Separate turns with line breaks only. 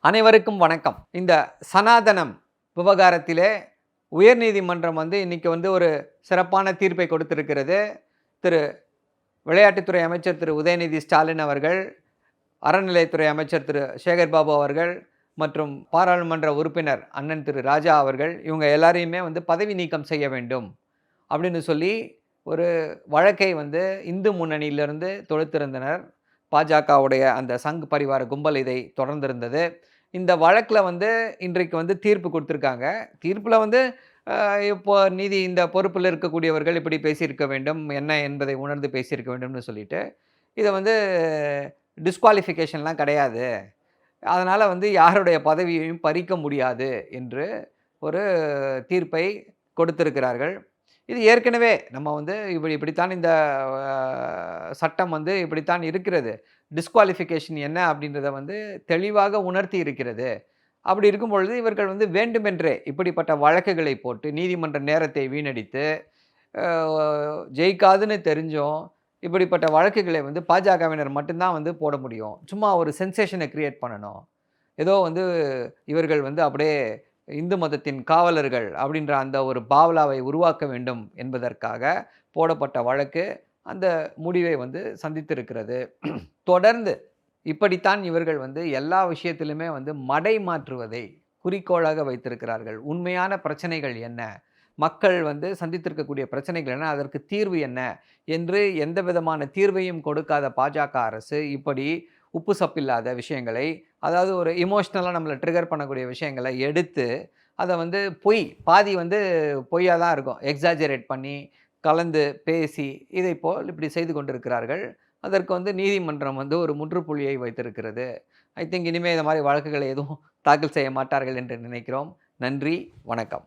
அனைவருக்கும் வணக்கம். இந்த சனாதனம் விவகாரத்திலே உயர்நீதிமன்றம் இன்னைக்கு ஒரு சிறப்பான தீர்ப்பை கொடுத்திருக்கிறது. திரு விளையாட்டுத்துறை அமைச்சர் திரு உதயநிதி ஸ்டாலின் அவர்கள், அறநிலையத்துறை அமைச்சர் திரு சேகர் பாபு அவர்கள் மற்றும் பாராளுமன்ற உறுப்பினர் அண்ணன் திரு ராஜா அவர்கள் இவங்க எல்லாரையுமே பதவி நீக்கம் செய்ய வேண்டும் அப்படின்னு சொல்லி ஒரு வழக்கை இந்து முன்னணியிலிருந்து தொடுத்திருந்தனர். பாஜகவுடைய அந்த சங் பரிவார கும்பல் இதை தொடர்ந்திருந்தது. இந்த வழக்கில் இன்றைக்கு தீர்ப்பு கொடுத்துருக்காங்க. தீர்ப்பில் இப்போ இந்த பொறுப்பில் இருக்கக்கூடியவர்கள் இப்படி பேசியிருக்க வேண்டும், என்ன என்பதை உணர்ந்து பேசியிருக்க வேண்டும்னு சொல்லிட்டு இதை டிஸ்குவாலிஃபிகேஷன்லாம் கிடையாது, அதனால் யாருடைய பதவியையும் பறிக்க முடியாது என்று ஒரு தீர்ப்பை கொடுத்திருக்கிறார்கள். இது ஏற்கனவே நம்ம இப்படித்தான் இந்த சட்டம் இப்படித்தான் இருக்கிறது. டிஸ்குவாலிஃபிகேஷன் என்ன அப்படின்றத தெளிவாக உணர்த்தி இருக்கிறது. அப்படி இருக்கும் பொழுது இவர்கள் வேண்டுமென்றே இப்படிப்பட்ட வழக்குகளை போட்டு நீதிமன்ற நேரத்தை வீணடித்து ஜெயிக்காதுன்னு தெரிஞ்சும் இப்படிப்பட்ட வழக்குகளை பாஜகவினர் மட்டும்தான் போட முடியும். சும்மா ஒரு சென்சேஷனை கிரியேட் பண்ணணும். ஏதோ இவர்கள் அப்படியே இந்து மதத்தின் காவலர்கள் அப்படின்ற அந்த ஒரு பாவலாவை உருவாக்க வேண்டும் என்பதற்காக போடப்பட்ட வழக்கு அந்த முடிவை சந்தித்திருக்கிறது. தொடர்ந்து இப்படித்தான் இவர்கள் எல்லா விஷயத்திலுமே மடை மாற்றுவதை குறிக்கோளாக வைத்திருக்கிறார்கள். உண்மையான பிரச்சனைகள் என்ன, மக்கள் சந்தித்திருக்கக்கூடிய பிரச்சனைகள் என்ன, அதற்கு தீர்வு என்ன என்று எந்த விதமான தீர்வையும் கொடுக்காத பாஜக அரசு இப்படி உப்பு சப்பில்லாத விஷயங்களை, அதாவது ஒரு இமோஷ்னலாக நம்மளை ட்ரிகர் பண்ணக்கூடிய விஷயங்களை எடுத்து அதை பொய் பாதி பொய்யாக தான் இருக்கும், எக்ஸாஜரேட் பண்ணி கலந்து பேசி இதை போல் இப்படி செய்து கொண்டிருக்கிறார்கள். அதற்கு நீதிமன்றம் ஒரு முற்றுப்புள்ளியை வைத்திருக்கிறது. ஐ திங்க் இனிமேல் இந்த மாதிரி வழக்குகளை எதுவும் தாக்கல் செய்ய மாட்டார்கள் என்று நினைக்கிறோம். நன்றி, வணக்கம்.